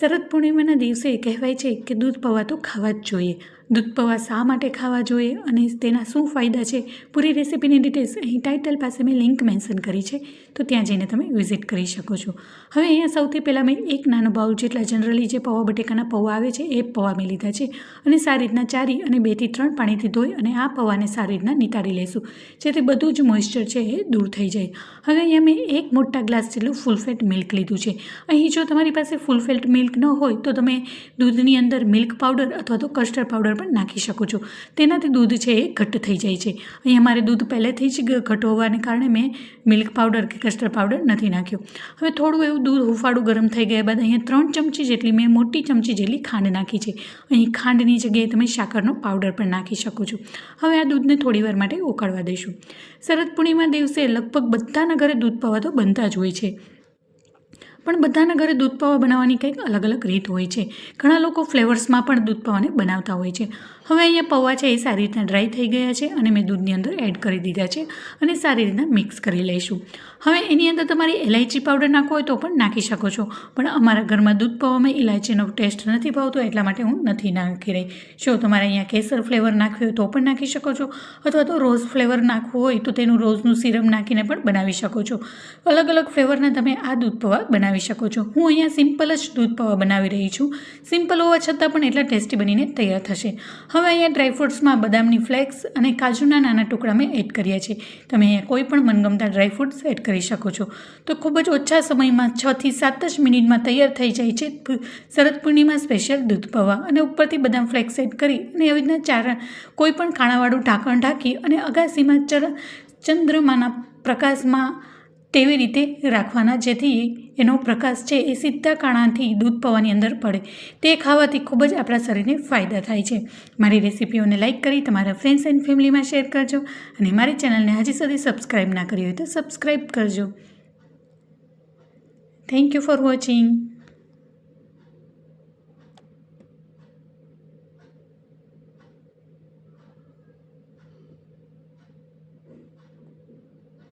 શરદ પૂર્ણિમાના દિવસે કહેવાય છે કે દૂધ પૌવા તો ખાવા જ જોઈએ. દૂધ પૌવા શા માટે ખાવા જોઈએ અને તેના શું ફાયદા છે, પૂરી રેસીપીની ડિટેલ્સ અહીં ટાઇટલ પાસે મેં લિંક મેન્શન કરી છે, તો ત્યાં જઈને તમે વિઝિટ કરી શકો છો. હવે અહીંયા સૌથી પહેલાં મેં એક નાનો બાઉલ જેટલા જનરલી જે પૌવા બટેકાના પૌવા આવે છે એ પૌવા મેં લીધા છે અને સારી રીતના ચારી અને 2 થી 3 પાણીથી ધોઈ અને આ પૌવાને સારી રીતના નિતારી લેશું, જેથી બધું જ મોઇસ્ચર છે એ દૂર થઈ જાય. હવે અહીંયા મેં એક મોટા ગ્લાસ જેટલું ફૂલ ફેટ મિલ્ક લીધું છે. અહીં જો તમારી પાસે ફૂલ ફેટ મિલ્ક ન હોય તો તમે દૂધની અંદર મિલ્ક પાવડર અથવા તો કસ્ટર્ડ પાવડર પણ નાખી શકો છો. તેનાથી દૂધ છે એ ઘટ્ટ થઈ જાય છે. અહીંયા મારે દૂધ પહેલેથી જ ઘટ્ટ હોવાને કારણે મેં મિલ્ક પાવડર કે કસ્ટર્ડ પાવડર નથી નાખ્યો. હવે થોડું એવું દૂધ હુંફાળું ગરમ થઈ ગયા બાદ અહીંયા 3 ચમચી જેટલી મેં મોટી ચમચી જેટલી ખાંડ નાખી છે. અહીં ખાંડની જગ્યાએ તમે સાકરનો પાવડર પણ નાખી શકો છો. હવે આ દૂધને થોડીવાર માટે ઉકળવા દઈશું. શરદ પૂર્ણિમા દિવસે લગભગ બધાના ઘરે દૂધ પૌવા તો બનતા જ હોય છે, પણ બધાના ઘરે દૂધ પૌવા બનાવવાની કંઈક અલગ અલગ રીત હોય છે. ઘણા લોકો ફ્લેવર્સમાં પણ દૂધ પૌવાને બનાવતા હોય છે. હવે અહીંયા પૌવા છે એ સારી રીતના ડ્રાય થઈ ગયા છે અને મેં દૂધની અંદર એડ કરી દીધા છે અને સારી રીતના મિક્સ કરી લઈશું. હવે એની અંદર તમારી ઇલાયચી પાવડર નાખવો હોય તો પણ નાખી શકો છો, પણ અમારા ઘરમાં દૂધ પૌવામાં ઇલાયચીનો ટેસ્ટ નથી ભાવતો એટલા માટે હું નથી નાખી રહી. જો તમારે અહીંયા કેસર ફ્લેવર નાખવી હોય તો પણ નાખી શકો છો, અથવા તો રોઝ ફ્લેવર નાખવું હોય તો તેનું રોઝનું સિરમ નાખીને પણ બનાવી શકો છો. અલગ અલગ ફ્લેવરના તમે આ દૂધ પૌવા બનાવી શકો છો. હું અહીંયા સિમ્પલ જ દૂધ પૌવા બનાવી રહી છું. સિમ્પલ હોવા છતાં પણ એટલા ટેસ્ટી બનીને તૈયાર થશે. હવે અહીંયા ડ્રાયફ્રૂટ્સમાં બદામની ફ્લેક્સ અને કાજુના નાના ટુકડા મેં એડ કર્યા છે. તમે અહીંયા કોઈ પણ મનગમતા ડ્રાયફ્રૂટ્સ એડ કરી શકો છો. તો ખૂબ જ ઓછા સમયમાં 6 થી 7 જ મિનિટમાં તૈયાર થઈ જાય છે શરદ પૂર્ણિમા સ્પેશિયલ દૂધ પૌવા. અને ઉપરથી બદામ ફ્લેક્સ એડ કરી અને આવી રીતના કોઈ પણ કાણાવાળું ઢાંકણ ઢાંકી અને અગાસીમાં ચંદ્રમાના પ્રકાશમાં તેવી રીતે રાખવાના, જેથી એનો પ્રકાશ છે એ સીધા કાણાથી દૂધ પૌવાની અંદર પડે. તે ખાવાથી ખૂબ જ આપણા શરીરને ફાયદા થાય છે. મારી રેસીપીઓને લાઇક કરી તમારા ફ્રેન્ડ્સ એન્ડ ફેમિલીમાં શેર કરજો અને મારી ચેનલને હજી સુધી સબસ્ક્રાઈબ ના કરી હોય તો સબસ્ક્રાઈબ કરજો. Thank you for watching.